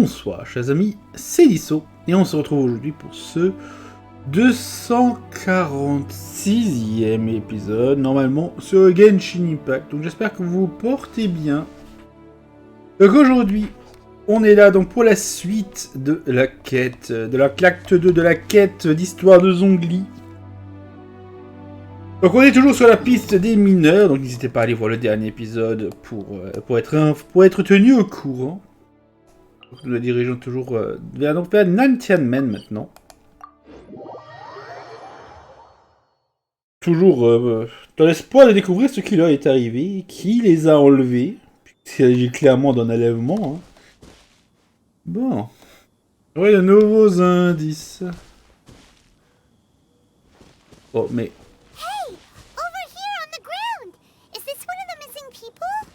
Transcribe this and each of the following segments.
Bonsoir chers amis, c'est Deaso et on se retrouve aujourd'hui pour ce 246e épisode, normalement sur Genshin Impact, donc j'espère que vous vous portez bien. Donc aujourd'hui, on est là donc pour la suite de la quête, de l'acte 2 de la quête d'histoire de Zhongli. Donc on est toujours sur la piste des mineurs, donc n'hésitez pas à aller voir le dernier épisode pour être tenu au courant. Nous la dirigeons toujours vers Nantianmen maintenant. Toujours dans l'espoir de découvrir ce qui leur est arrivé, qui les a enlevés. Il s'agit clairement d'un enlèvement. Hein. Bon. Oui, de nouveaux indices. Oh, mais... Hey! Over here on the ground! Is this one of the missing people?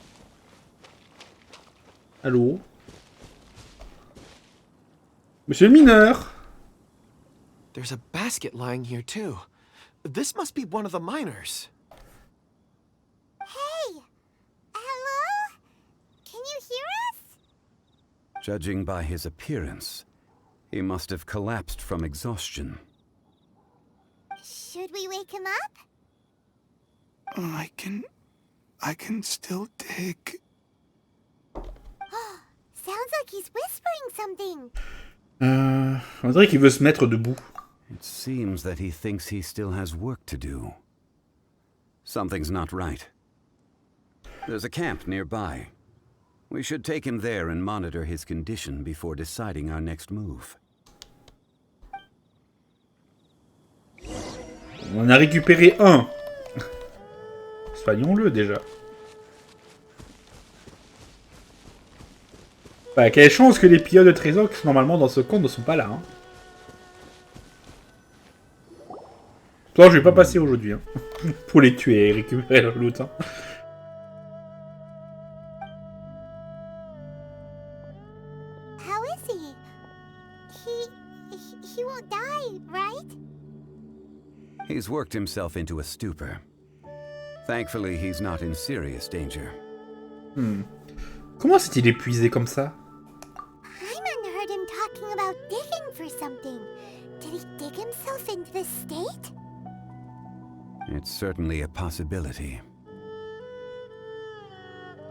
Allô? Monsieur le mineur! There's a basket lying here too. This must be one of the miners. Hey! Hello? Can you hear us? Judging by his appearance, he must have collapsed from exhaustion. Should we wake him up? I can still dig. Sounds like he's whispering something. On dirait qu'il veut se mettre debout. It seems that he thinks he still has work to do. Something's not right. There's a camp nearby. We should take him there and monitor his condition before deciding our next move. On en a récupéré un. Soignons-le déjà. Bah, quelle chance que les pilleurs de trésors qui sont normalement dans ce camp ne sont pas là. Hein. Toi, je vais pas passer aujourd'hui. Hein. Pour les tuer et récupérer leur loot. Hein. How is he? He won't die, right? He's worked himself into a stupor. Thankfully, he's not in serious danger. Comment s'est-il épuisé comme ça? Hyman heard him talking about digging for something. Did he dig himself into this state? It's certainly a possibility.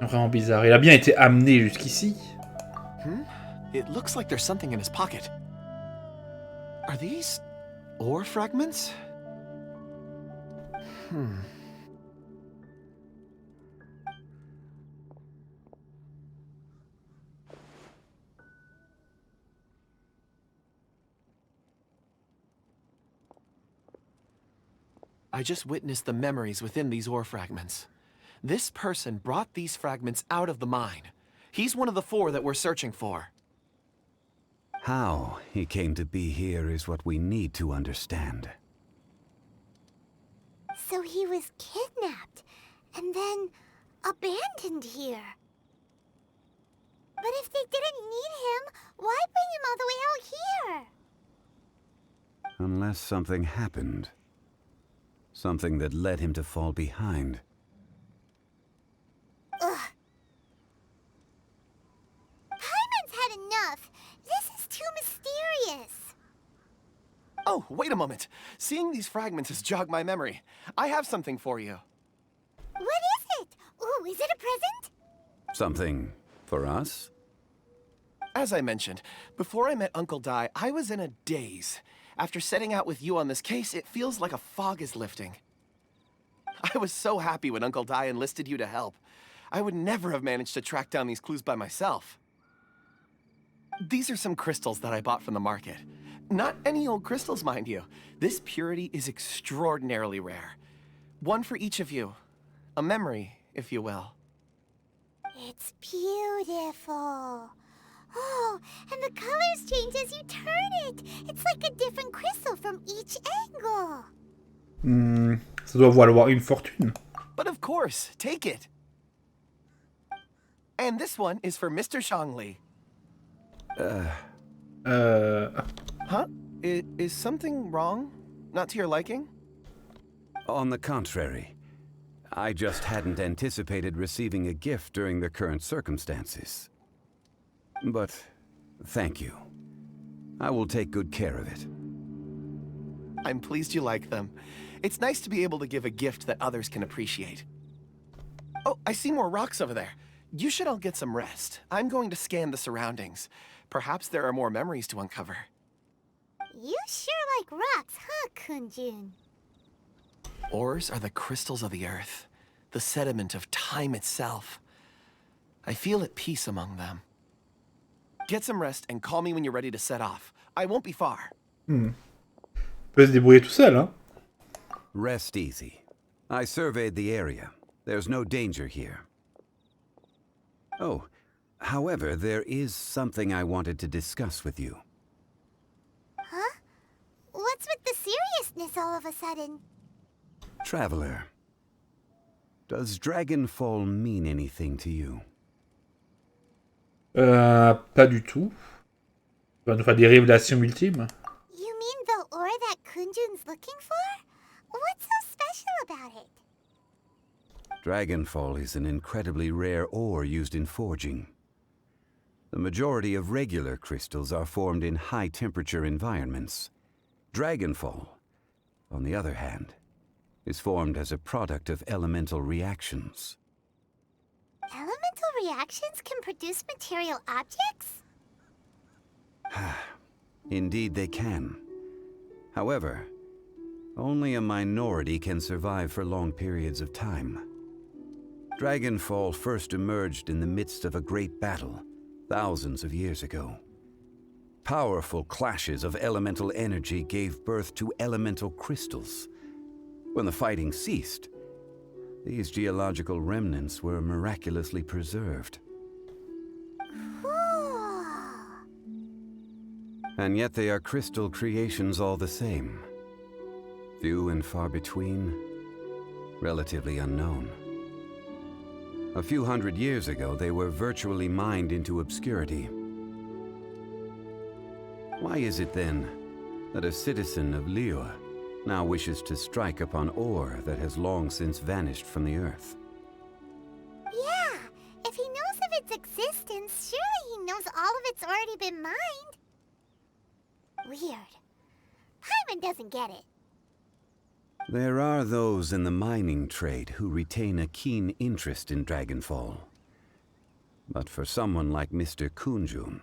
Vraiment bizarre. Il a bien été amené jusqu'ici. It looks like there's something in his pocket. Are these ore fragments? I just witnessed the memories within these ore fragments. This person brought these fragments out of the mine. He's one of the 4 that we're searching for. How he came to be here is what we need to understand. So he was kidnapped and then abandoned here. But if they didn't need him, why bring him all the way out here? Unless something happened. Something that led him to fall behind. Ugh. Hyman's had enough. This is too mysterious. Oh, wait a moment. Seeing these fragments has jogged my memory. I have something for you. What is it? Ooh, is it a present? Something for us? As I mentioned, before I met Uncle Dai, I was in a daze. After setting out with you on this case, it feels like a fog is lifting. I was so happy when Uncle Dai enlisted you to help. I would never have managed to track down these clues by myself. These are some crystals that I bought from the market. Not any old crystals, mind you. This purity is extraordinarily rare. One for each of you. A memory, if you will. It's beautiful. Oh, and the colors change as you turn it. It's like a different crystal from each angle. Ça doit valoir une fortune. But of course, take it. And this one is for Mr. Shangli. Huh? Is something wrong? Not to your liking? On the contrary, I just hadn't anticipated receiving a gift during the current circumstances. But Thank you. I will take good care of it. I'm pleased you like them. It's nice to be able to give a gift that others can appreciate. Oh, I see more rocks over there. You should all get some rest. I'm going to scan the surroundings. Perhaps there are more memories to uncover. You sure like rocks, huh, Kunjun? Ores are the crystals of the earth, the sediment of time itself. I feel at peace among them. Get some rest and call me when you're ready to set off. I won't be far. Peut se débrouiller tout seul, hein. Rest easy. I surveyed the area. There's no danger here. Oh, however, there is something I wanted to discuss with you. Huh? What's with the seriousness all of a sudden? Traveler, does Dragonfall mean anything to you? Pas du tout. Il va nous faire des révélations ultimes. You mean the ore that Kunjun's looking for? What's so special about it? Dragonfall is an incredibly rare ore used in forging. The majority of regular crystals are formed in high-temperature environments. Dragonfall, on the other hand, is formed as a product of elemental reactions. Elemental reactions can produce material objects? Indeed they can. However, only a minority can survive for long periods of time. Dragonfall first emerged in the midst of a great battle, thousands of years ago. Powerful clashes of elemental energy gave birth to elemental crystals. When the fighting ceased, these geological remnants were miraculously preserved. Cool. And yet they are crystal creations all the same. Few and far between, relatively unknown. A few hundred years ago, they were virtually mined into obscurity. Why is it then that a citizen of Liu now wishes to strike upon ore that has long since vanished from the earth? Yeah, if he knows of its existence, surely he knows all of it's already been mined. Weird. Paimon doesn't get it. There are those in the mining trade who retain a keen interest in Dragonfall. But for someone like Mr. Kunjun,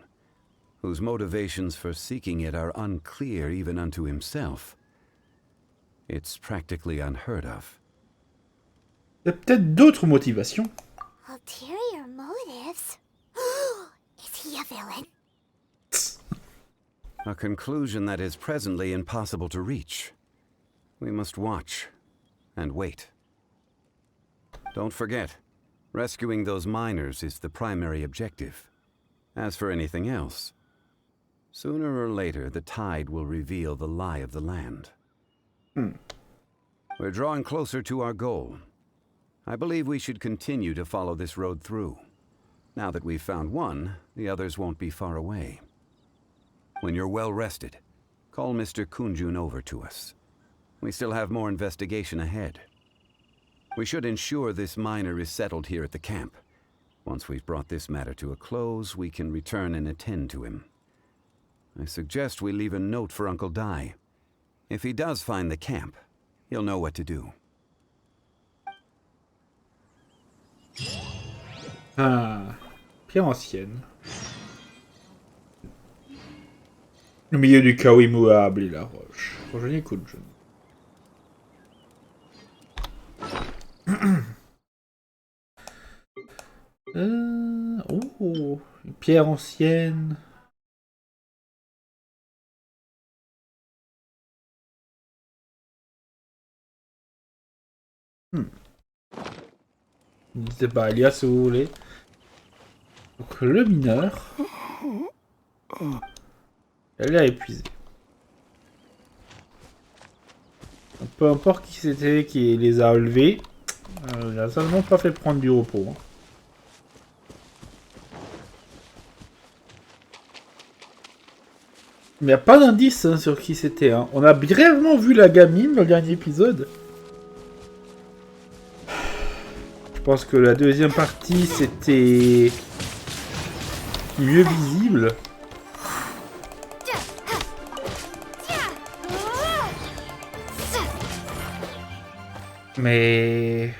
whose motivations for seeking it are unclear even unto himself, it's practically unheard of. Il y a peut-être d'autres motivations. Ulterior motives? Is he a villain? A conclusion that is presently impossible to reach. We must watch and wait. Don't forget, rescuing those miners is the primary objective. As for anything else, sooner or later the tide will reveal the lie of the land. We're drawing closer to our goal. I believe we should continue to follow this road through. Now that we've found one, the others won't be far away. When you're well rested, call Mr. Kunjun over to us. We still have more investigation ahead. We should ensure this miner is settled here at the camp. Once we've brought this matter to a close, we can return and attend to him. I suggest we leave a note for Uncle Dai. If he does find the camp, he'll know what to do. Ah, pierre ancienne. Au milieu du chaos immuable et la roche. Rejoignez Kunjun. Oh, une pierre ancienne. N'hésitez pas à lire si vous voulez. Donc le mineur. Elle est épuisée. Peu importe qui c'était qui les a enlevés, il a seulement pas fait prendre du repos. Hein. Il n'y a pas d'indice hein, sur qui c'était. Hein. On a brièvement vu la gamine dans le dernier épisode. Je pense que la deuxième partie c'était mieux visible. Mais...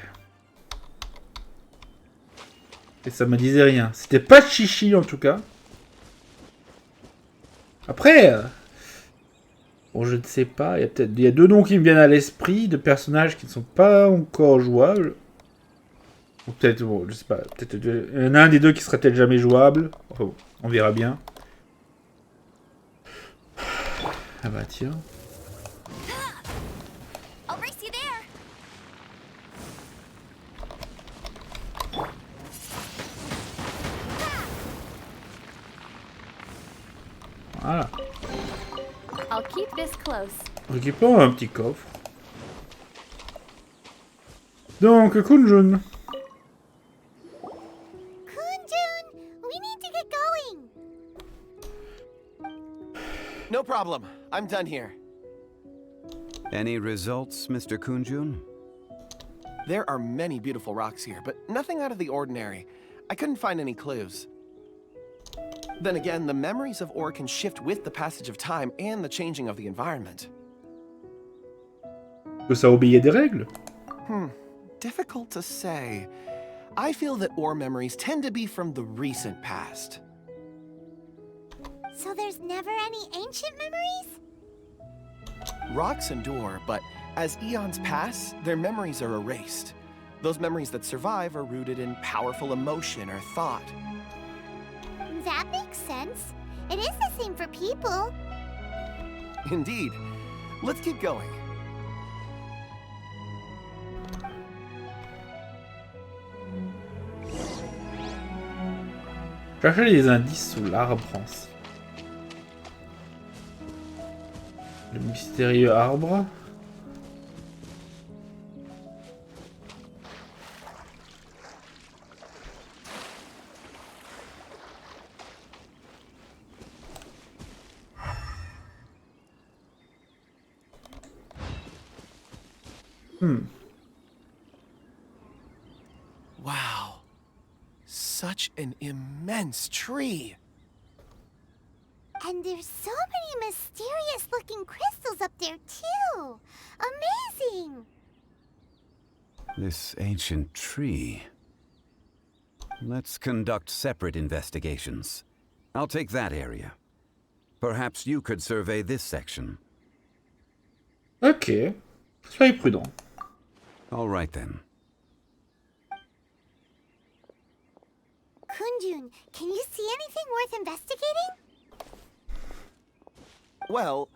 Et ça me disait rien. C'était pas chichi en tout cas. Après... Bon, je ne sais pas. Il y a deux noms qui me viennent à l'esprit de personnages qui ne sont pas encore jouables. Ou peut-être, bon, je sais pas. Peut-être il y en a un des deux qui serait peut-être jamais jouable. Enfin, bon, on verra bien. Ah bah tiens. I'll race you there. Voilà. I'll keep this close. Récupérons un petit coffre. Donc, Kunjun. Kunjun, we need to get going. No problem. I'm done here. Any results, Mr. Kunjun? There are many beautiful rocks here, but nothing out of the ordinary. I couldn't find any clues. Then again, the memories of ore can shift with the passage of time and the changing of the environment. Que ça obéit des règles? Difficult to say. I feel that ore memories tend to be from the recent past. So there's never any ancient memories? Rocks endure, but as eons pass, their memories are erased. Those memories that survive are rooted in powerful emotion or thought. That makes sense. It is the same for people. Indeed. Let's keep going. Chercher les indices sous l'arbre. Le mystérieux arbre. Wow. Such an immense tree. And there's so many mysterious looking crystals up there too. Amazing. This ancient tree. Let's conduct separate investigations. I'll take that area. Perhaps you could survey this section. Ok. Soyez prudent. All right then. Kunjun, can you see anything worth investigating? Well,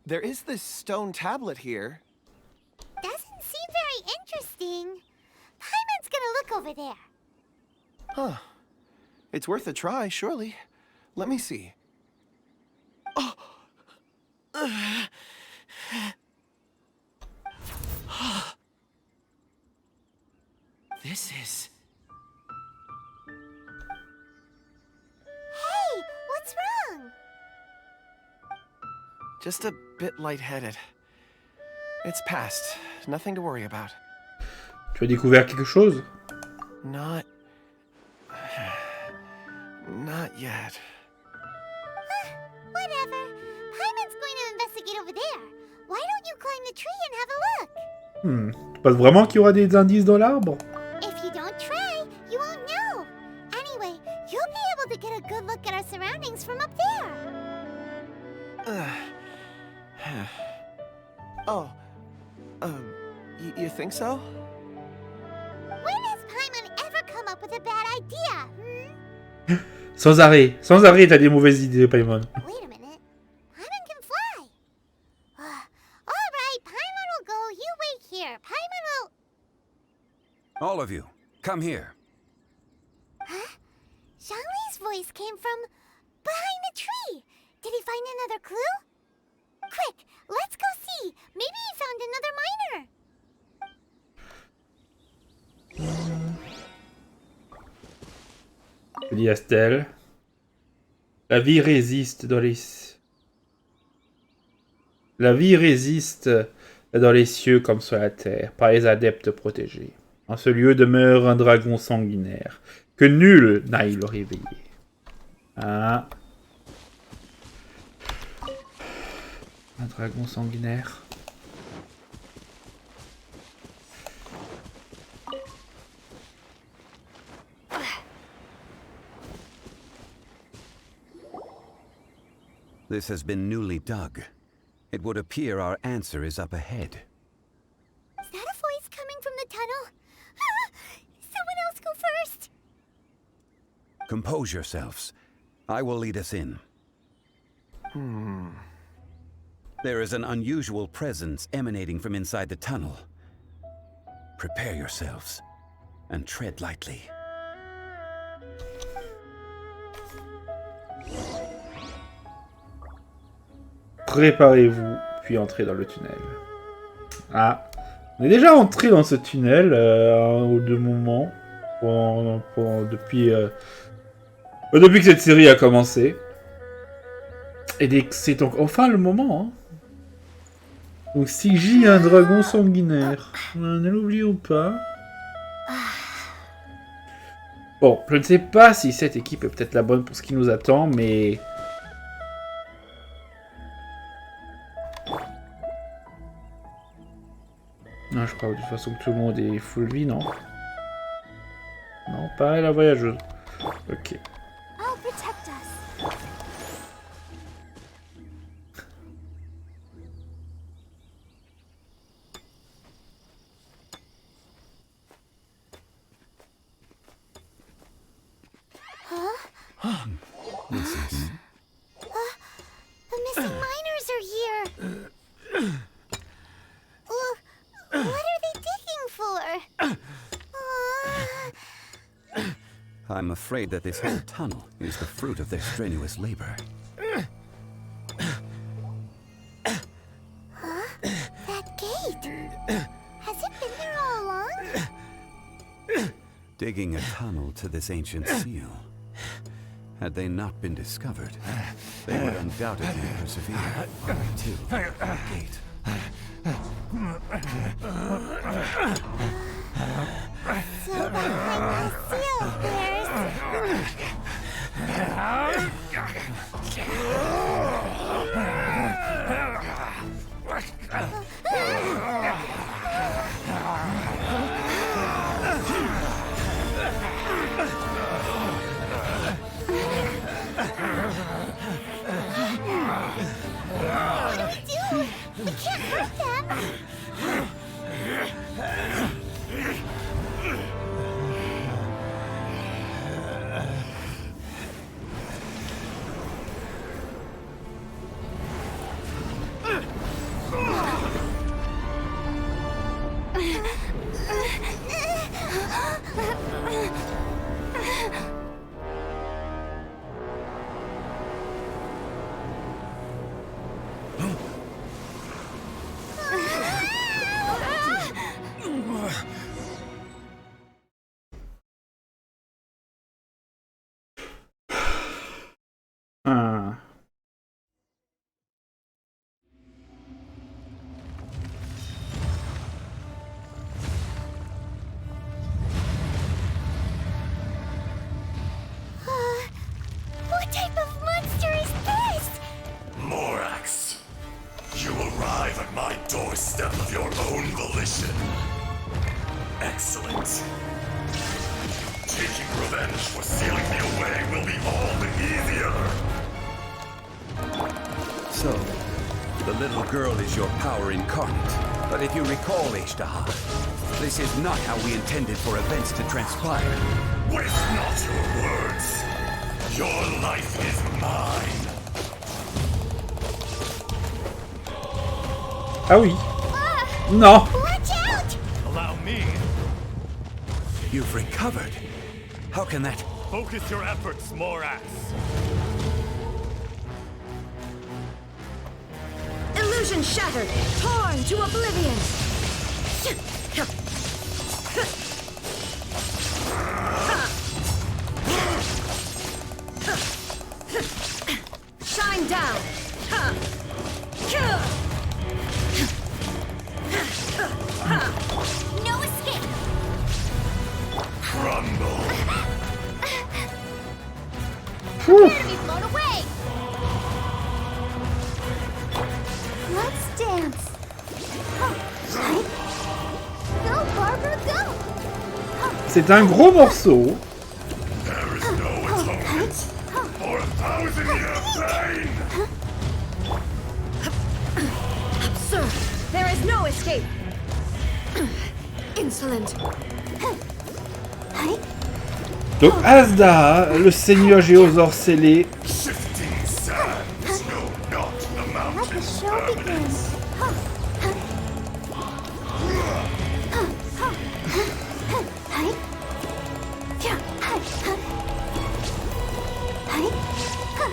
there is this stone tablet here. Doesn't seem very interesting. Paimon's gonna look over there. Huh. It's worth a try, surely. Let me see. Oh! This is... Hey, what's wrong? just a bit lightheaded. It's past. Nothing to worry about. Tu as découvert quelque chose? Not yet. Whatever. Paimon's going to investigate over there. Why don't you climb the tree and have a look? Tu penses vraiment qu'il y aura des indices dans l'arbre? If you don't try, you won't know. Anyway, you'll be able to get a good look at our surroundings from up there. Oh. You think so? When has Paimon ever come up with a bad idea, Sans arrêt, t'as des mauvaises idées, Paimon. Wait a minute. Paimon can fly. All right, Paimon will go. You wait here. Paimon will... All of you, come here. Huh? Zhongli's voice came from behind the tree. Did he find another clue? Quick, let's go see. Maybe he found another miner. Que dit Astel? La vie résiste dans les... La vie résiste dans les cieux comme sur la terre, par les adeptes protégés. En ce lieu demeure un dragon sanguinaire, que nul n'aille le réveiller. Ah. Un dragon sanguinaire. This has been newly dug. It would appear our answer is up ahead. Is that a voice coming from the tunnel? Someone else go first! Compose yourselves. I will lead us in. There is an unusual presence emanating from inside the tunnel. Prepare yourselves and tread lightly. Préparez-vous, puis entrez dans le tunnel. Ah, on est déjà entré dans ce tunnel un ou deux moments depuis que cette série a commencé. Et c'est donc enfin le moment. Hein. Donc Sigi, un dragon sanguinaire. Ne l'oublions pas. Bon, je ne sais pas si cette équipe est peut-être la bonne pour ce qui nous attend, mais... Non, je crois de toute façon que tout le monde est full vie, non? Non, pas la voyageuse. Ok. I'll protect us. The missing miners are here. What are they digging for? I'm afraid that this whole tunnel is the fruit of their strenuous labor. That gate. Has it been there all along? Digging a tunnel to this ancient seal. Had they not been discovered, they would undoubtedly persevere until the gate. So behind the seal there's... What do we do? We can't hurt them. Ah. What type of monster is this? Morax, you arrive at my doorstep of your own volition. Excellent. Taking revenge for sealing me away will be all the easier. So, the little girl is your power incarnate. But if you recall, AZDAHA, this is not how we intended for events to transpire. Waste not your words. Your life is mine. Ah oui. Non. Watch out! Allow me. You've recovered. How can that... Focus your efforts, Morax. Illusion shattered, torn to oblivion. Shine down. No escape! Crumble. Whew. Prepare to be blown away! Let's dance. Go, Barbara, go! C'est un gros morceau. There is no atonement for 1,000 years of pain. is no escape. Insolent. Donc AZDAHA, le seigneur Géosaure scellé. Shifting sands know not the Let the mountain show begin.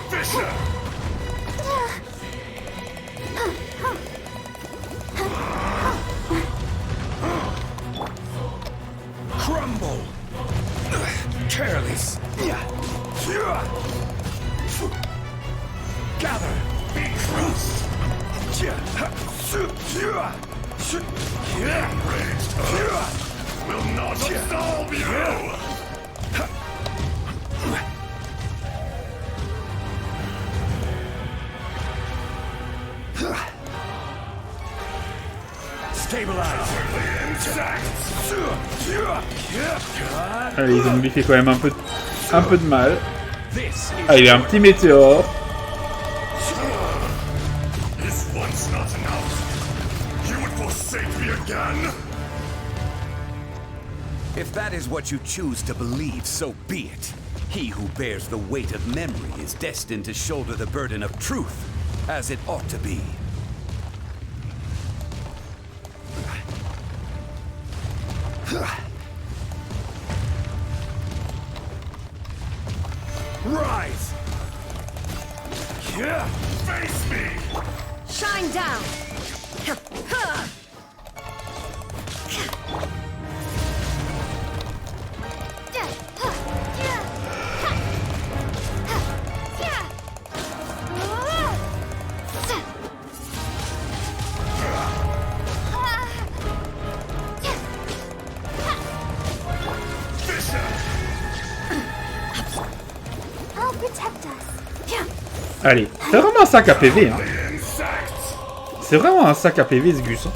Fisher! Crumble! Careless! Gather! Be crushed! Enraged earth will not absolve you! Stabilize! Allez, ils ont lui fait quand même un peu de mal. Ah, il y a un petit météore. Is once not enough? You would forsake me again? If that is what you choose to believe, so be it. He who bears the weight of memory is destined to shoulder the burden of truth, as it ought to be. Rise! Face me! Shine down. I'll protect us. Allez, c'est vraiment un sac à PV, hein. C'est vraiment un sac à PV, ce Gus. The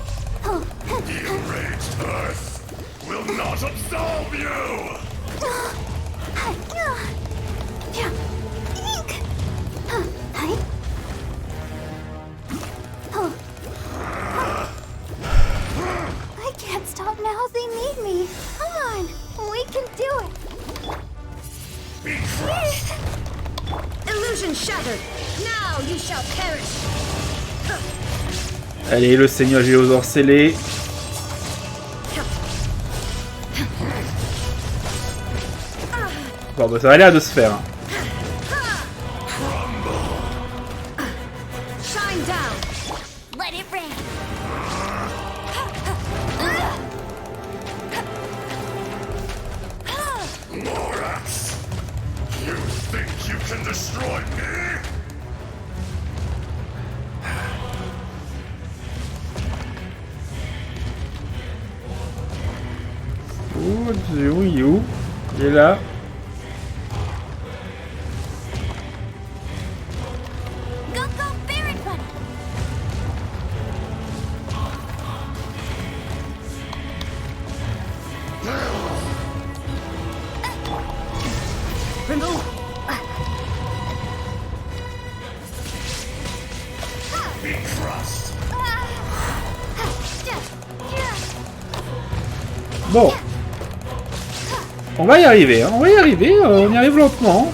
enraged earth will not absolve you! I can't stop now. They need me. Come on. We can do it. Be crushed! Illusion shattered. Now you shall perish. Allez, le seigneur Géosaure scellé. Bon, bah ça a l'air de se faire. Hein. Shine down. Let it rain. Morax! You think you can destroy me? Oh, il est où? Il est là. Go, go, Baron Bunny. Remove. Be crushed! Bon. On va y arriver, hein. On va y arriver. On y arrive lentement.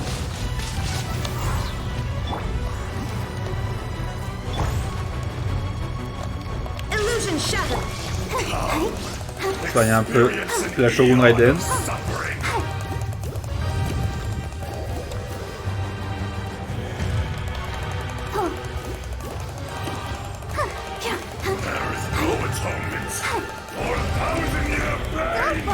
Illusion shattered. Soigne un peu la Shogun Raiden. Suffering! There is no atonement for 1,000-year pain!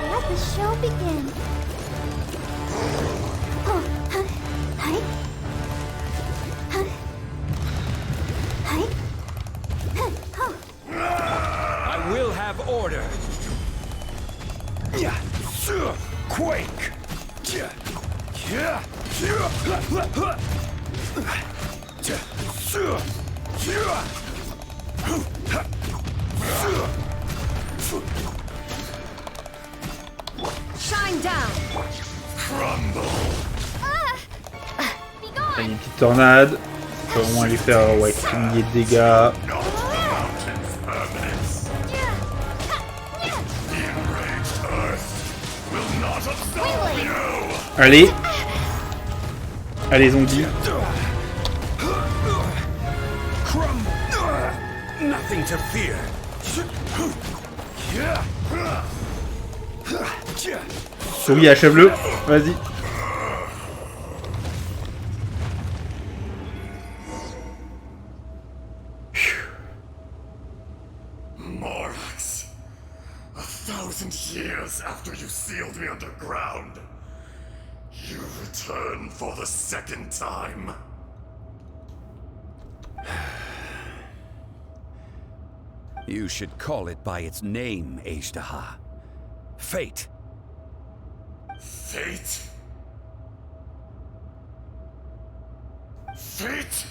Let the show begin. I will have order. Quake! Shine down. Crumble! Enfin, une petite tornade. On peut au moins lui faire ouais, quelques milliers de dégâts. Allez. Allez, zombies. Nothing to fear. Souris, achève-le. Vas-y. Morax, 1,000 years after you sealed me underground, you return for the second time. You should call it by its name, AZDAHA. Fate. Fate? Fate?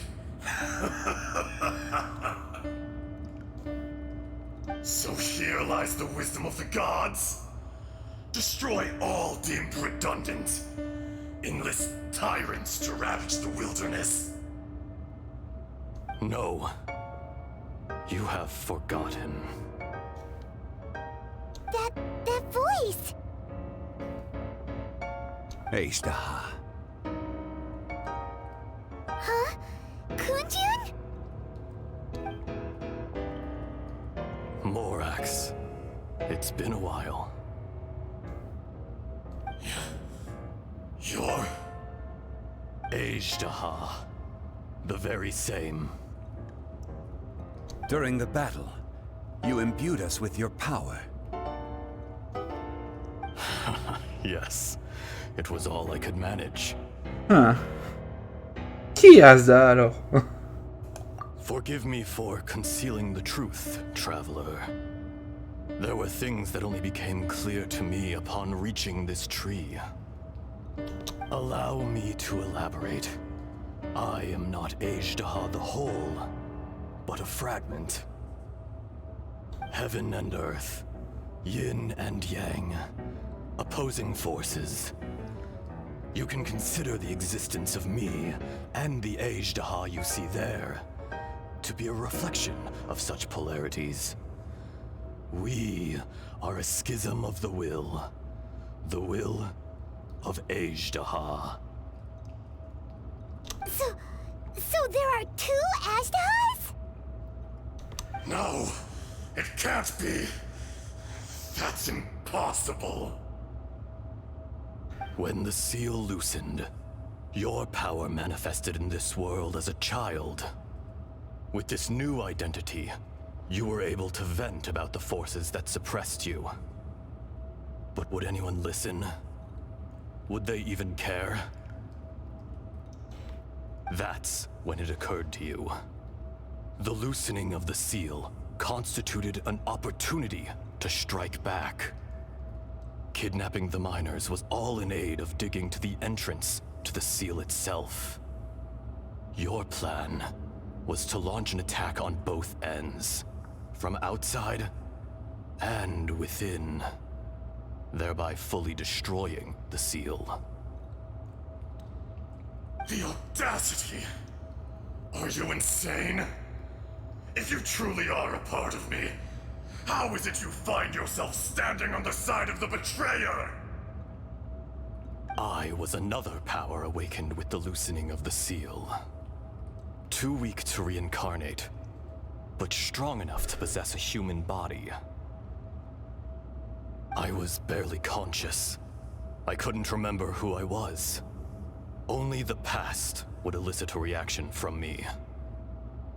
So here lies the wisdom of the gods. Destroy all deemed redundant. Enlist tyrants to ravage the wilderness. No. You have forgotten. That voice! AZDAHA. Huh? Kunjun? Morax. It's been a while. You're... AZDAHA. The very same. During the battle, you imbued us with your power. Yes. It was all I could manage. Huh. Qui est AZDAHA alors? Forgive me for concealing the truth, traveler. There were things that only became clear to me upon reaching this tree. Allow me to elaborate. I am not AZDAHA the whole, but a fragment. Heaven and earth, yin and yang, opposing forces. You can consider the existence of me and the AZDAHA you see there to be a reflection of such polarities. We are a schism of the will of AZDAHA. So there are two AZDAHAs? No, it can't be. That's impossible. When the seal loosened, your power manifested in this world as a child. With this new identity, you were able to vent about the forces that suppressed you. But would anyone listen? Would they even care? That's when it occurred to you. The loosening of the seal constituted an opportunity to strike back. Kidnapping the miners was all in aid of digging to the entrance to the seal itself. Your plan was to launch an attack on both ends, from outside and within, thereby fully destroying the seal. The audacity! Are you insane? If you truly are a part of me, how is it you find yourself standing on the side of the betrayer? I was another power awakened with the loosening of the seal. Too weak to reincarnate, but strong enough to possess a human body. I was barely conscious. I couldn't remember who I was. Only the past would elicit a reaction from me.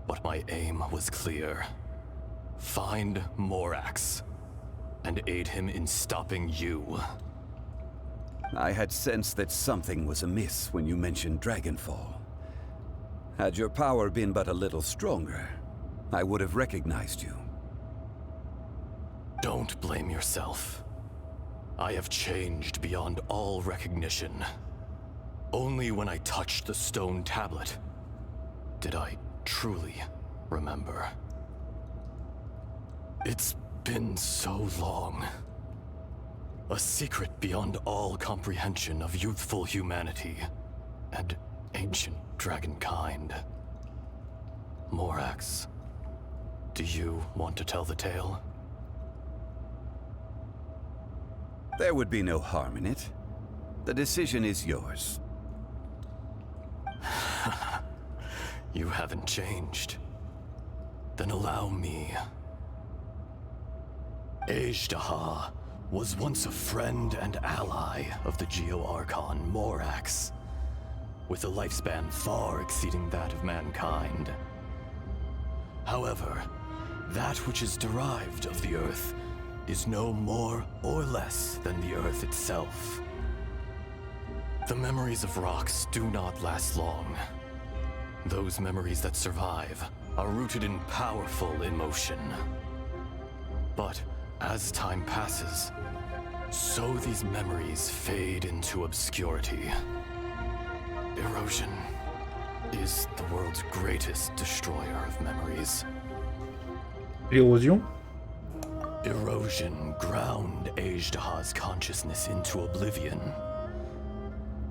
But my aim was clear. Find Morax, and aid him in stopping you. I had sensed that something was amiss when you mentioned Dragonfall. Had your power been but a little stronger, I would have recognized you. Don't blame yourself. I have changed beyond all recognition. Only when I touched the stone tablet did I truly remember. It's been so long. A secret beyond all comprehension of youthful humanity. And ancient dragonkind. Morax, do you want to tell the tale? There would be no harm in it. The decision is yours. You haven't changed. Then allow me. AZDAHA was once a friend and ally of the Geo-Archon Morax, with a lifespan far exceeding that of mankind. However, that which is derived of the Earth is no more or less than the Earth itself. The memories of rocks do not last long. Those memories that survive are rooted in powerful emotion. But as time passes, so these memories fade into obscurity. Erosion is the world's greatest destroyer of memories. L'érosion? Erosion ground AZDAHA's consciousness into oblivion.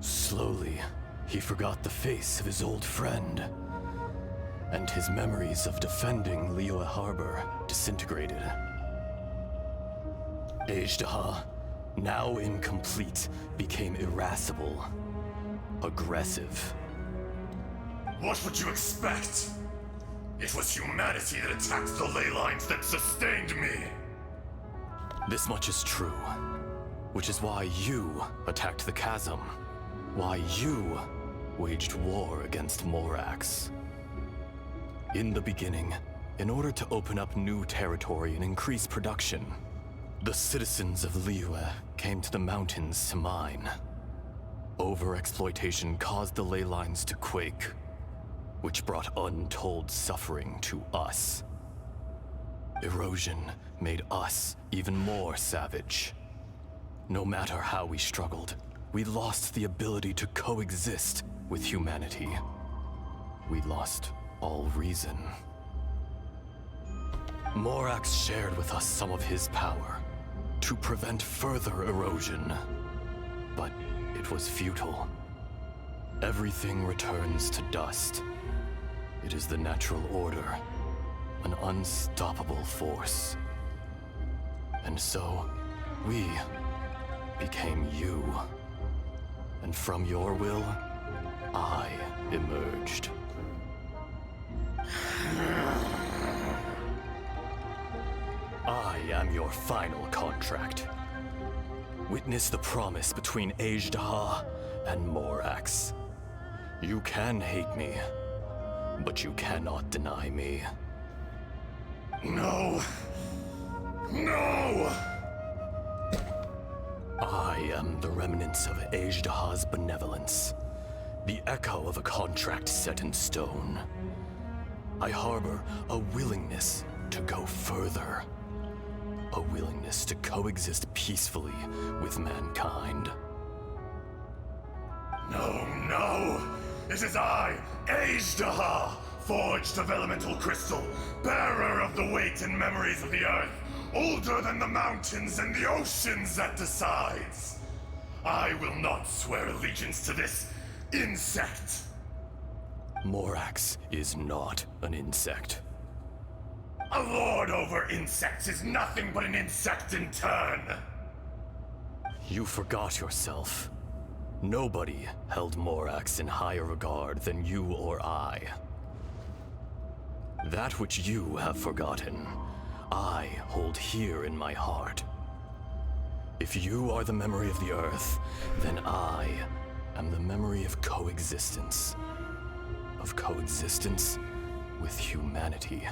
Slowly, he forgot the face of his old friend, and his memories of defending Liyue Harbor disintegrated. AZDAHA, now incomplete, became irascible, aggressive. What would you expect? It was humanity that attacked the ley lines that sustained me. This much is true, which is why you attacked the chasm, why you waged war against Morax. In the beginning, in order to open up new territory and increase production, the citizens of Liyue came to the mountains to mine. Overexploitation caused the ley lines to quake, which brought untold suffering to us. Erosion made us even more savage. No matter how we struggled, we lost the ability to coexist with humanity. We lost all reason. Morax shared with us some of his power to prevent further erosion, but it was futile. Everything returns to dust. It is the natural order, an unstoppable force. And so, we became you. And from your will, I emerged. I am your final contract. Witness the promise between AZDAHA and Morax. You can hate me, but you cannot deny me. No. No! I am the remnants of AZDAHA's benevolence, the echo of a contract set in stone. I harbor a willingness to go further, a willingness to coexist peacefully with mankind. No! It is I, AZDAHA, forged of elemental crystal, bearer of the weight and memories of the earth, older than the mountains and the oceans that decides. I will not swear allegiance to this insect. Morax is not an insect. A lord over insects is nothing but an insect in turn. You forgot yourself. Nobody held Morax in higher regard than you or I. That which you have forgotten, I hold here in my heart. If you are the memory of the Earth, then I am the memory of coexistence. Of coexistence with humanity.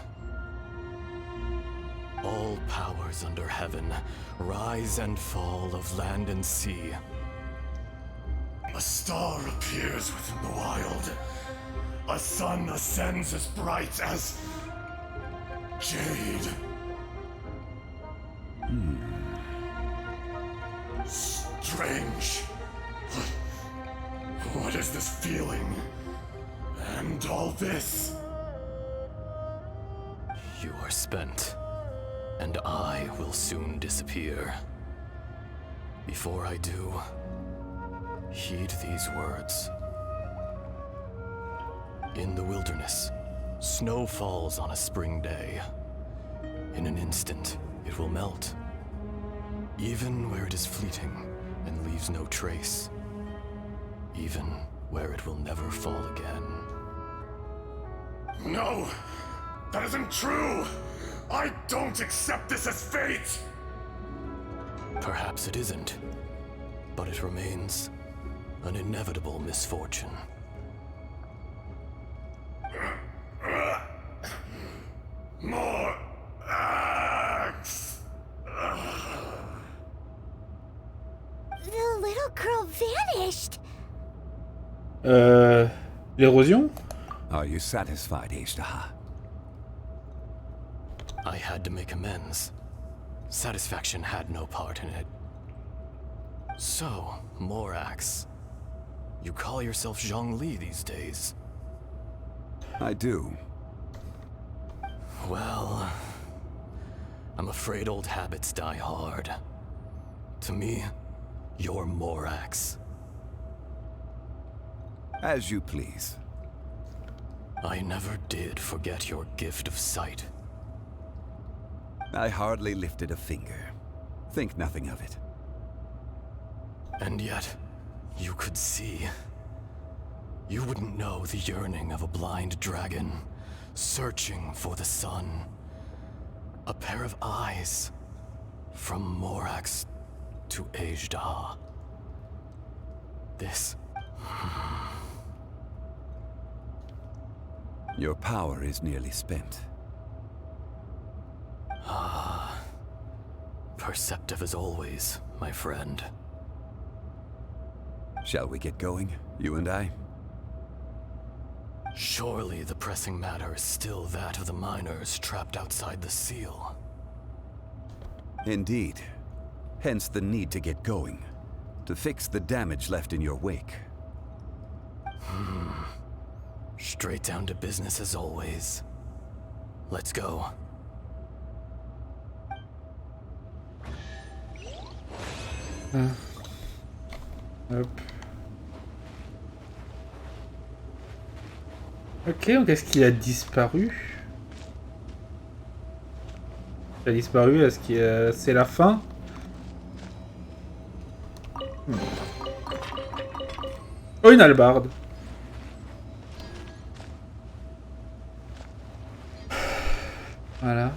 All powers under heaven, rise and fall of land and sea. A star appears within the wild. A sun ascends as bright as jade. Strange. What is this feeling? And all this? You are spent, and I will soon disappear. Before I do, heed these words. In the wilderness, snow falls on a spring day. In an instant, it will melt. Even where it is fleeting and leaves no trace. Even where it will never fall again. No! That isn't true! I don't accept this as fate! Perhaps it isn't, but it remains an inevitable misfortune. More axe! The little girl vanished. L'érosion? Are you satisfied, AZDAHA? I had to make amends. Satisfaction had no part in it. So, Morax, you call yourself Zhongli these days? I do. Well, I'm afraid old habits die hard. To me, you're Morax. As you please. I never did forget your gift of sight. I hardly lifted a finger. Think nothing of it. And yet, you could see. You wouldn't know the yearning of a blind dragon, searching for the sun. A pair of eyes, from Morax to AZDAHA. This... Your power is nearly spent. Perceptive as always, my friend. Shall we get going, you and I? Surely the pressing matter is still that of the miners trapped outside the seal. Indeed. Hence the need to get going. To fix the damage left in your wake. Straight down to business as always. Let's go. Hop. Ok, donc est-ce qu'il a disparu? Il a disparu, est-ce que c'est la fin? Oh, une hallebarde. Voilà.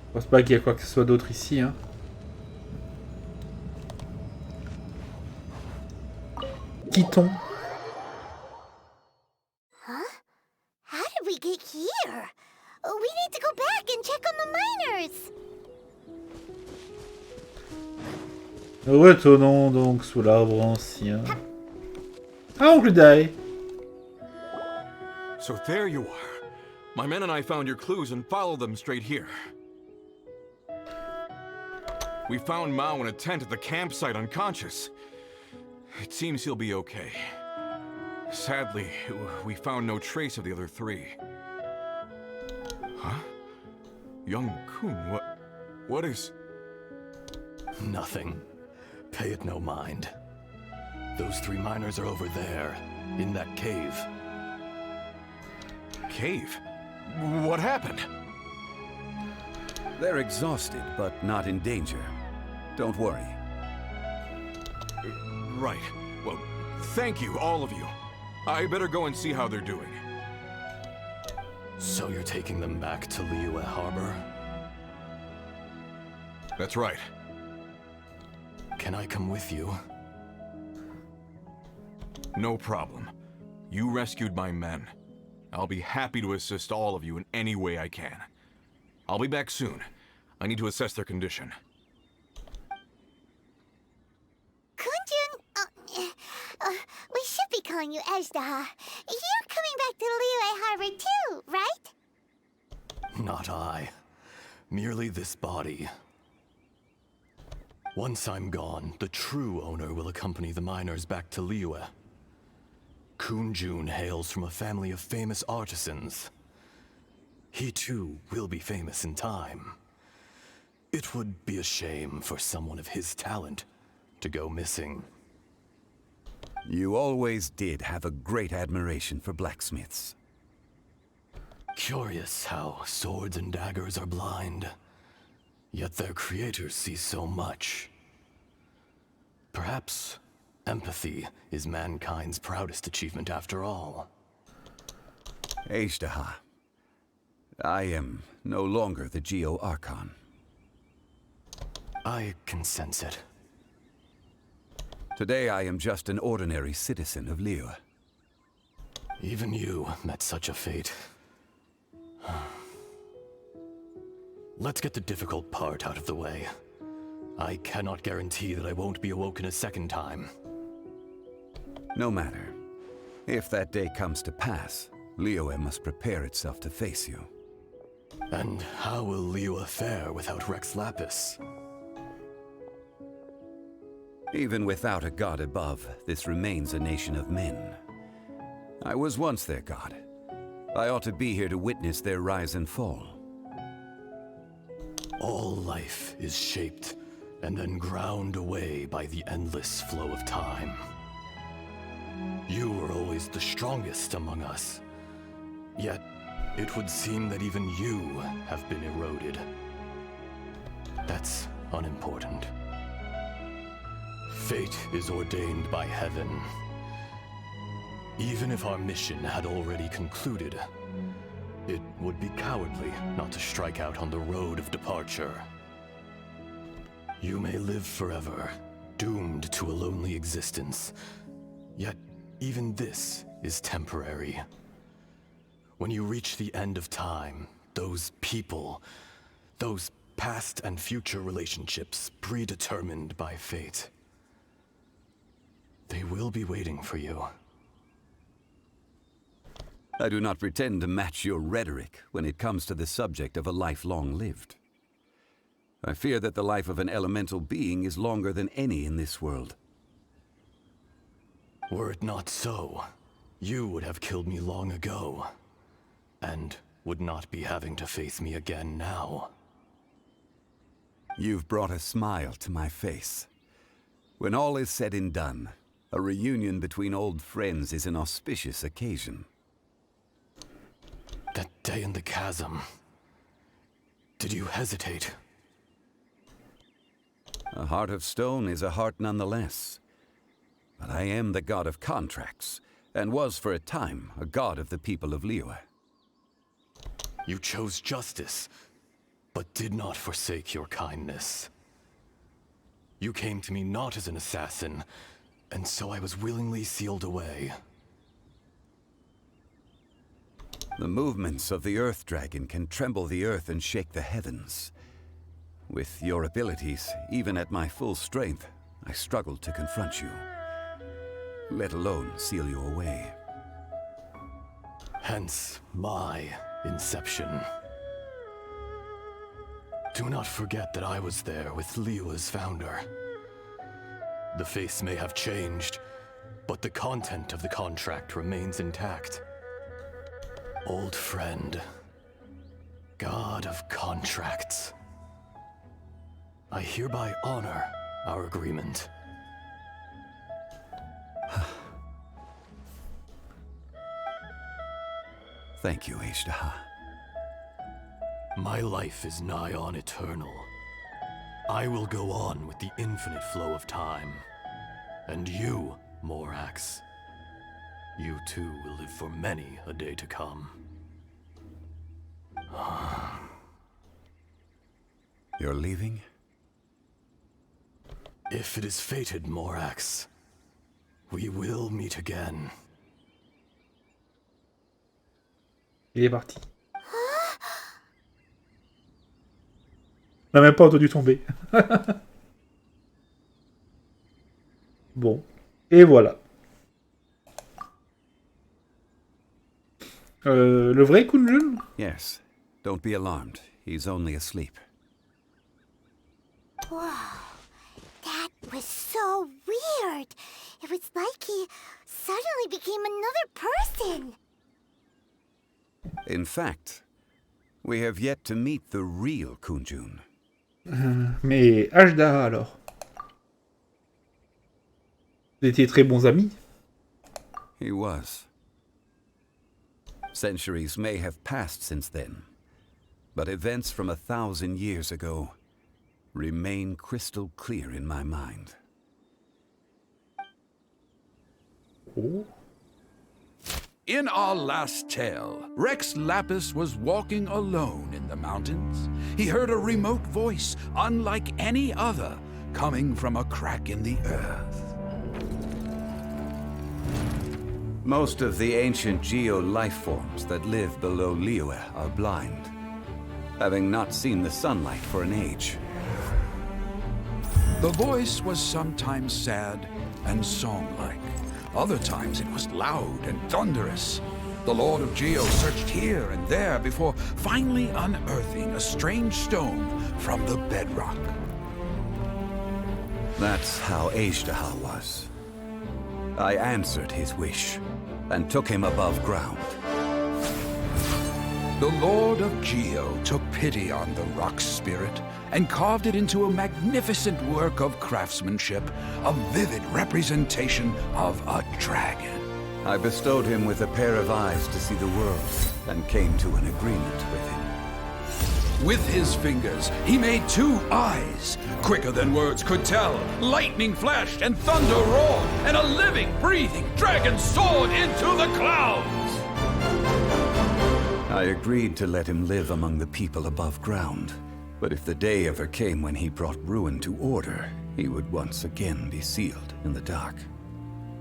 Je pense pas qu'il y a quoi que ce soit d'autre ici, hein. Quittons. Huh? How did we get here? We need to go back and check on the miners. Retournons donc sous l'arbre ancien. Ah, oncle Die. So there you are. My men and I found your clues and followed them straight here. We found Mao in a tent at the campsite unconscious. It seems he'll be okay. Sadly, we found no trace of the other three. Huh? Young Kun, what is... Nothing. Pay it no mind. Those three miners are over there, in that cave. Cave? What happened? They're exhausted, but not in danger. Don't worry. Right. Well, thank you, all of you. I better go and see how they're doing. So you're taking them back to Liyue Harbor? That's right. Can I come with you? No problem. You rescued my men. I'll be happy to assist all of you in any way I can. I'll be back soon. I need to assess their condition. Kunjun, we should be calling you AZDAHA. You're coming back to Liyue Harbor too, right? Not I. Merely this body. Once I'm gone, the true owner will accompany the miners back to Liyue. Kunjun hails from a family of famous artisans. He too will be famous in time. It would be a shame for someone of his talent to go missing. You always did have a great admiration for blacksmiths. Curious how swords and daggers are blind, yet their creators see so much. Perhaps empathy is mankind's proudest achievement after all. AZDAHA, I am no longer the Geo-Archon. I can sense it. Today I am just an ordinary citizen of Liyue. Even you met such a fate. Let's get the difficult part out of the way. I cannot guarantee that I won't be awoken a second time. No matter. If that day comes to pass, Liyue must prepare itself to face you. And how will Liyue fare without Rex Lapis? Even without a god above, this remains a nation of men. I was once their god. I ought to be here to witness their rise and fall. All life is shaped and then ground away by the endless flow of time. You were always the strongest among us. Yet, it would seem that even you have been eroded. That's unimportant. Fate is ordained by heaven. Even if our mission had already concluded, it would be cowardly not to strike out on the road of departure. You may live forever, doomed to a lonely existence. Yet, even this is temporary. When you reach the end of time, those people, those past and future relationships predetermined by fate, they will be waiting for you. I do not pretend to match your rhetoric when it comes to the subject of a life long lived. I fear that the life of an elemental being is longer than any in this world. Were it not so, you would have killed me long ago, and would not be having to face me again now. You've brought a smile to my face. When all is said and done, a reunion between old friends is an auspicious occasion. That day in the chasm, did you hesitate? A heart of stone is a heart nonetheless. But I am the god of contracts, and was for a time a god of the people of Liyue. You chose justice, but did not forsake your kindness. You came to me not as an assassin, and so I was willingly sealed away. The movements of the Earth Dragon can tremble the earth and shake the heavens. With your abilities, even at my full strength, I struggled to confront you, let alone seal you away. Hence my inception. Do not forget that I was there with Liyue's founder. The face may have changed, but the content of the contract remains intact. Old friend, god of contracts, I hereby honor our agreement. Thank you, AZDAHA. My life is nigh on eternal. I will go on with the infinite flow of time. And you, Morax, you too will live for many a day to come. You're leaving? If it is fated, Morax, we will meet again. Il est parti. On n'a même pas entendu tomber. Bon. Et voilà. Le vrai Kunjun? Yes. Don't be alarmed. He's only asleep. Whoa. That was so weird. It was like he suddenly became another person. In fact, we have yet to meet the real Kunjun. Mais AZDAHA alors? Vous étiez très bons amis? He was. Centuries may have passed since then, but events from 1,000 years ago remain crystal clear in my mind. Oh. In our last tale, Rex Lapis was walking alone in the mountains. He heard a remote voice, unlike any other, coming from a crack in the earth. Most of the ancient geo life forms that live below Liyue are blind, having not seen the sunlight for an age. The voice was sometimes sad and song-like. Other times it was loud and thunderous. The Lord of Geo searched here and there before finally unearthing a strange stone from the bedrock. That's how AZDAHA was. I answered his wish and took him above ground. The Lord of Geo took pity on the rock spirit and carved it into a magnificent work of craftsmanship, a vivid representation of a dragon. I bestowed him with a pair of eyes to see the world and came to an agreement with him. With his fingers, he made 2 eyes. Quicker than words could tell, lightning flashed and thunder roared, and a living, breathing dragon soared into the clouds. I agreed to let him live among the people above ground. But if the day ever came when he brought ruin to order, he would once again be sealed in the dark.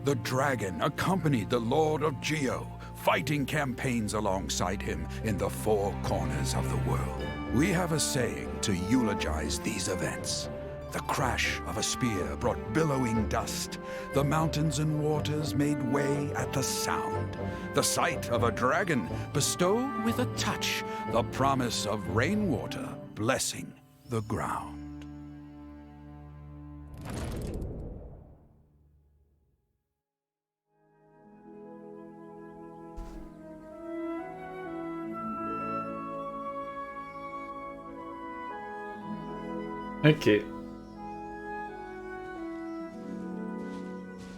The dragon accompanied the Lord of Geo, fighting campaigns alongside him in the 4 corners of the world. We have a saying to eulogize these events. The crash of a spear brought billowing dust. The mountains and waters made way at the sound. The sight of a dragon bestowed with a touch the promise of rainwater blessing the ground. Ok.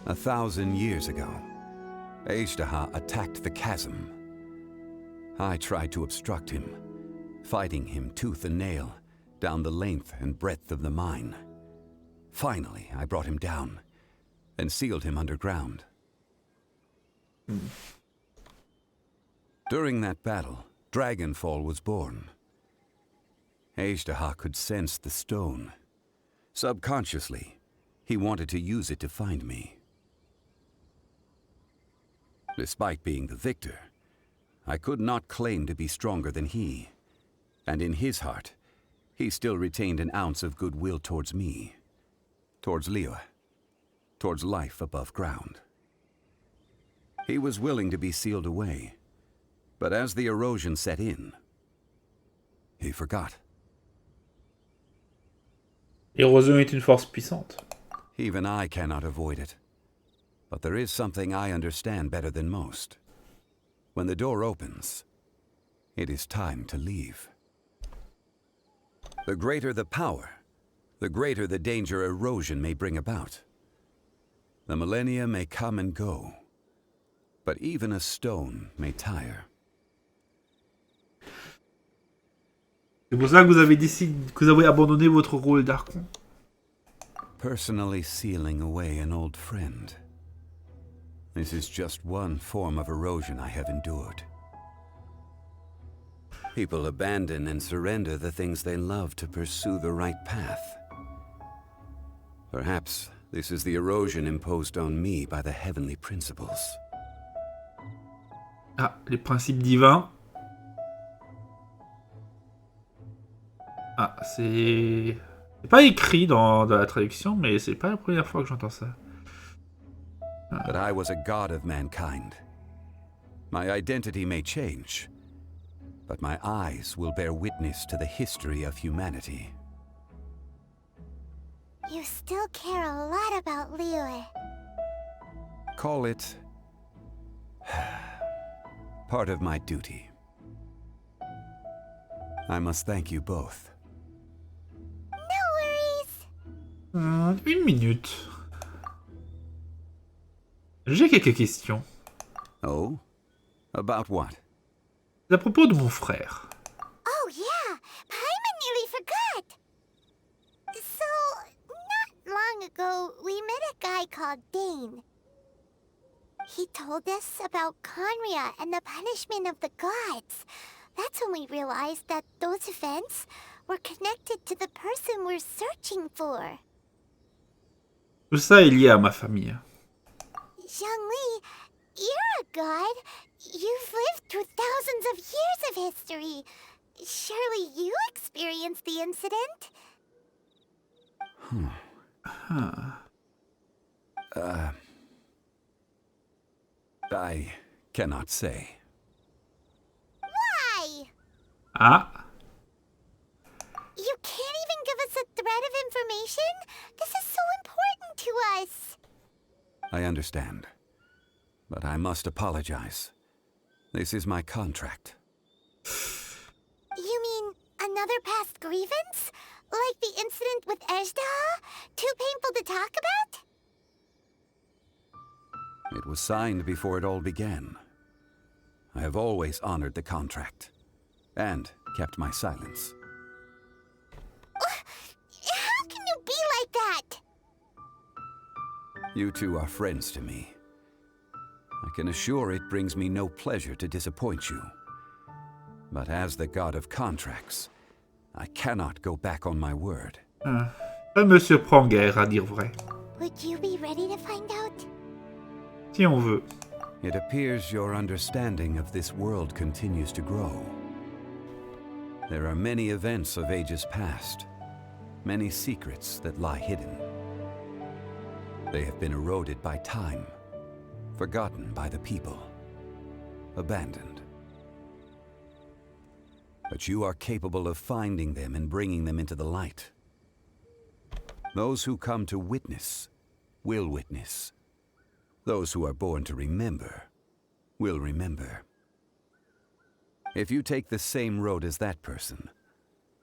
1,000 years ago, AZDAHA attacked the chasm. I tried to obstruct him, fighting him tooth and nail down the length and breadth of the mine. Finally, I brought him down and sealed him underground. During that battle, Dragonfall was born. AZDAHA could sense the stone. Subconsciously, he wanted to use it to find me. Despite being the victor, I could not claim to be stronger than he. And in his heart, he still retained an ounce of goodwill towards me, towards Liyue, towards life above ground. He was willing to be sealed away, but as the erosion set in, he forgot. L'érosion est une force puissante. Even I cannot avoid it. But there is something I understand better than most. When the door opens, it is time to leave. The greater the power, the greater the danger erosion may bring about. The millennia may come and go, but even a stone may tire. C'est pour ça que vous avez décidé, que vous avez abandonné votre rôle d'Archon. Personally sealing away an old friend. This is just one form of erosion I have endured. People abandon and surrender the things they love to pursue the right path. Perhaps this is the erosion imposed on me by the heavenly principles. Ah, les principes divins. Ah, c'est pas écrit dans la traduction, mais c'est pas la première fois que j'entends ça. But I was a god of mankind. My identity may change, but my eyes will bear witness to the history of humanity. You still care a lot about Liyue. Call it part of my duty. I must thank you both. No worries. Une minute. J'ai quelques questions. Oh? About what? C'est à propos de mon frère. Oh yeah, Paimon nearly forgot. So, not long ago, we met a guy called Dane. He told us about Conria and the punishment of the gods. That's when we realized that those events were connected to the person we're searching for. Tout ça est lié à ma famille. Zhongli, you're a god. You've lived through thousands of years of history. Surely you experienced the incident? I cannot say. Why? Ah, You can't even give us a thread of information? This is so important to us. I understand. But I must apologize. This is my contract. You mean another past grievance? Like the incident with AZDAHA? Too painful to talk about? It was signed before it all began. I have always honored the contract. And kept my silence. How can you be like that? You two are friends to me. I can assure it brings me no pleasure to disappoint you. But as the god of contracts, I cannot go back on my word. Ça me surprend guère, à dire vrai. Would you be ready to find out? Si on veut. It appears your understanding of this world continues to grow. There are many events of ages past, many secrets that lie hidden. They have been eroded by time, forgotten by the people, abandoned. But you are capable of finding them and bringing them into the light. Those who come to witness will witness. Those who are born to remember will remember. If you take the same road as that person,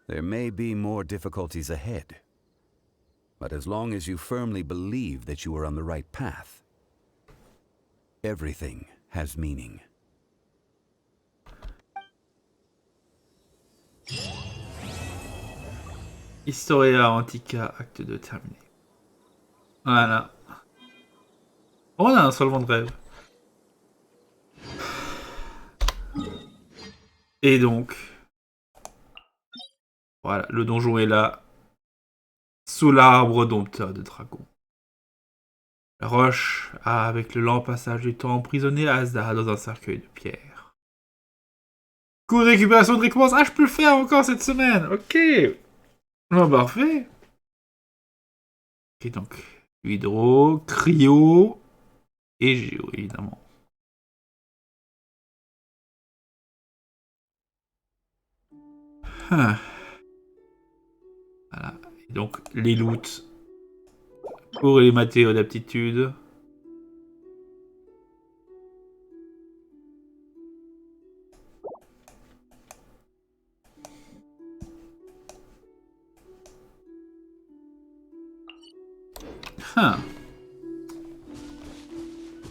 there may be more difficulties ahead. But as long as you firmly believe that you are on the right path, everything has meaning. Historia Antica, acte 2 terminé. Voilà. On a un solvant de rêve. Et donc, voilà, le donjon est là, sous l'arbre dompteur de dragons. La roche a, avec le lent passage du temps, emprisonné AZDAHA dans un cercueil de pierre. Coup de récupération de récompense. Ah, je peux le faire encore cette semaine. Ok. Oh, parfait. Ok, donc, hydro, cryo et géo, évidemment. Voilà. Et donc, les loots pour les matériaux d'aptitude.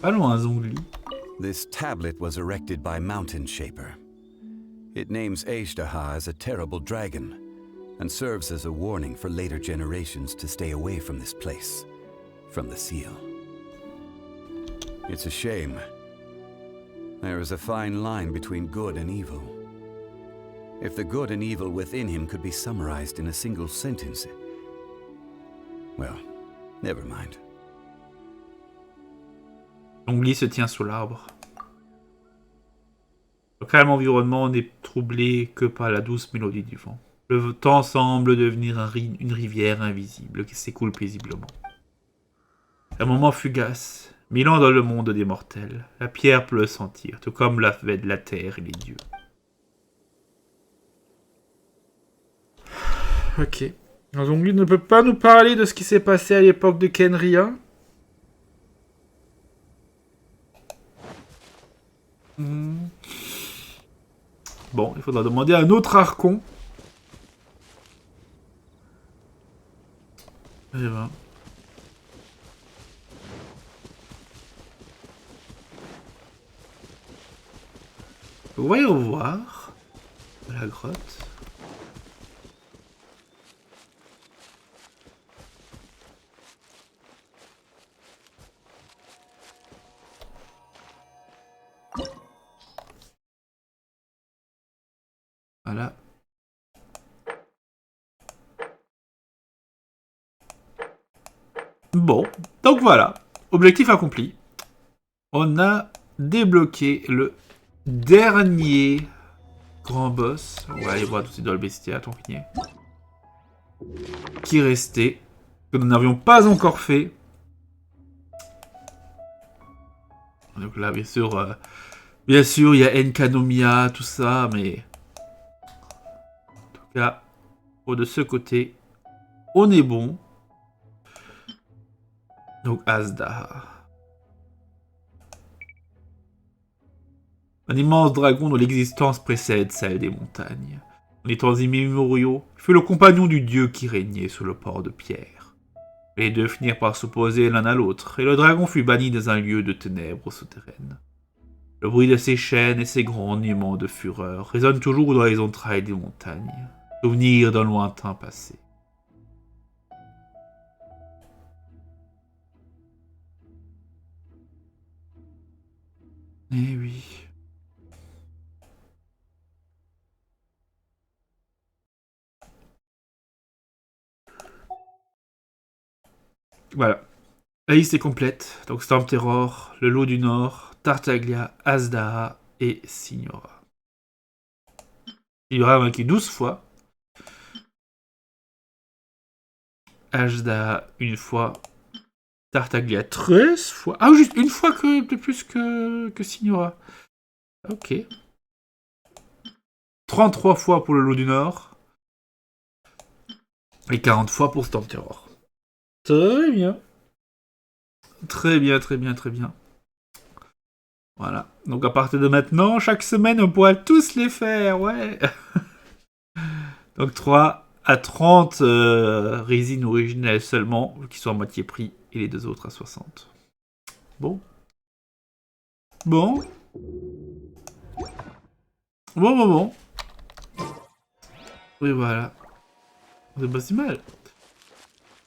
Allons à Zhongli. This tablet was erected by Mountain Shaper. It names AZDAHA as a terrible dragon, and serves as a warning for later generations to stay away from this place, from the seal. It's a shame. There is a fine line between good and evil. If the good and evil within him could be summarized in a single sentence... Well, never mind. Zhongli se tient sous l'arbre. Le calme environnement n'est troublé que par la douce mélodie du vent. Le temps semble devenir une rivière invisible qui s'écoule paisiblement. Un moment fugace, 1000 ans dans le monde des mortels. La pierre peut le sentir, tout comme la terre et les dieux. Ok. Zhongli ne peut pas nous parler de ce qui s'est passé à l'époque de Kenria. Bon, il faudra demander à un autre archon. Et ben. Voyons voir. La grotte. Voilà. Bon, donc voilà. Objectif accompli. On a débloqué le dernier grand boss. On va aller voir tout de suite dans le bestiaire, tant pis. Qui restait. Que nous n'avions pas encore fait. Donc là, bien sûr, il y a Enkanomiya, tout ça, mais... En tout cas, de ce côté, on est bon. Donc, AZDAHA. Un immense dragon dont l'existence précède celle des montagnes. En les temps immémoriaux, il fut le compagnon du dieu qui régnait sur le port de pierre. Les deux finirent par s'opposer l'un à l'autre, et le dragon fut banni dans un lieu de ténèbres souterraines. Le bruit de ses chaînes et ses grognements de fureur résonnent toujours dans les entrailles des montagnes, souvenirs d'un lointain passé. Eh oui. Voilà. La liste est complète. Donc Storm Terror, le lot du Nord, Tartaglia, AZDAHA et SEIGNEUR. Il aura vaincu 12 fois. AZDAHA une fois. Tartaglia 13 fois. Ah, juste une fois de plus que SEIGNEUR. Ok. 33 fois pour le lot du Nord. Et 40 fois pour Storm Terror. Très bien. Très bien, très bien, très bien. Voilà. Donc à partir de maintenant, chaque semaine, on pourra tous les faire, ouais. Donc 3 à 30 résines originelles seulement, qui sont à moitié prix, et les deux autres à 60. Bon. Bon. Bon. Oui, voilà. C'est pas si mal.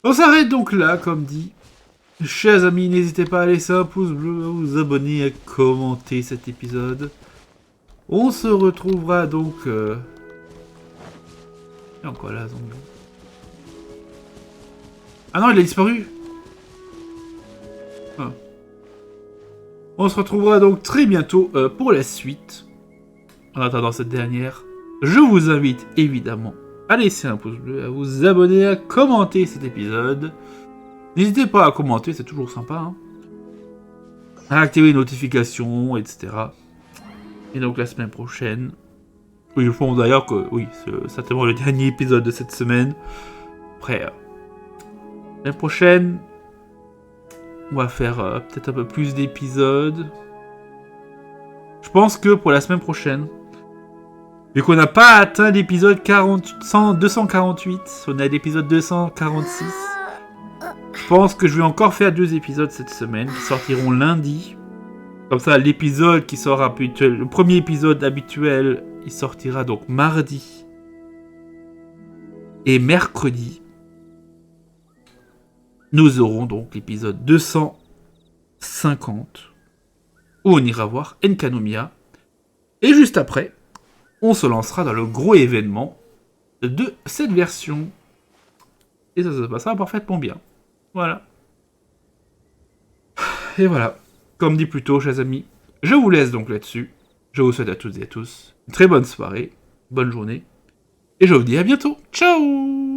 On s'arrête donc là, comme dit. Chers amis, n'hésitez pas à laisser un pouce bleu, à vous abonner, à commenter cet épisode. On se retrouvera donc... Il y a encore là, zombie. Ah non, il a disparu. Ah. On se retrouvera donc très bientôt pour la suite. En attendant cette dernière, je vous invite évidemment à laisser un pouce bleu, à vous abonner, à commenter cet épisode. N'hésitez pas à commenter, c'est toujours sympa. Hein. À activer les notifications, etc. Et donc la semaine prochaine... Oui, je pense d'ailleurs que... Oui, c'est certainement le dernier épisode de cette semaine. Après, la semaine prochaine... On va faire peut-être un peu plus d'épisodes. Je pense que pour la semaine prochaine... Vu qu'on n'a pas atteint l'épisode 248, on a l'épisode 246... Je pense que je vais encore faire 2 épisodes cette semaine qui sortiront lundi. Comme ça, l'épisode qui sort habituel, le premier épisode habituel, il sortira donc mardi et mercredi. Nous aurons donc l'épisode 250 où on ira voir Enkanomiya. Et juste après, on se lancera dans le gros événement de cette version. Et ça se passera parfaitement bien. Voilà. Et voilà. Comme dit plus tôt, chers amis, je vous laisse donc là-dessus. Je vous souhaite à toutes et à tous une très bonne soirée, bonne journée, et je vous dis à bientôt. Ciao!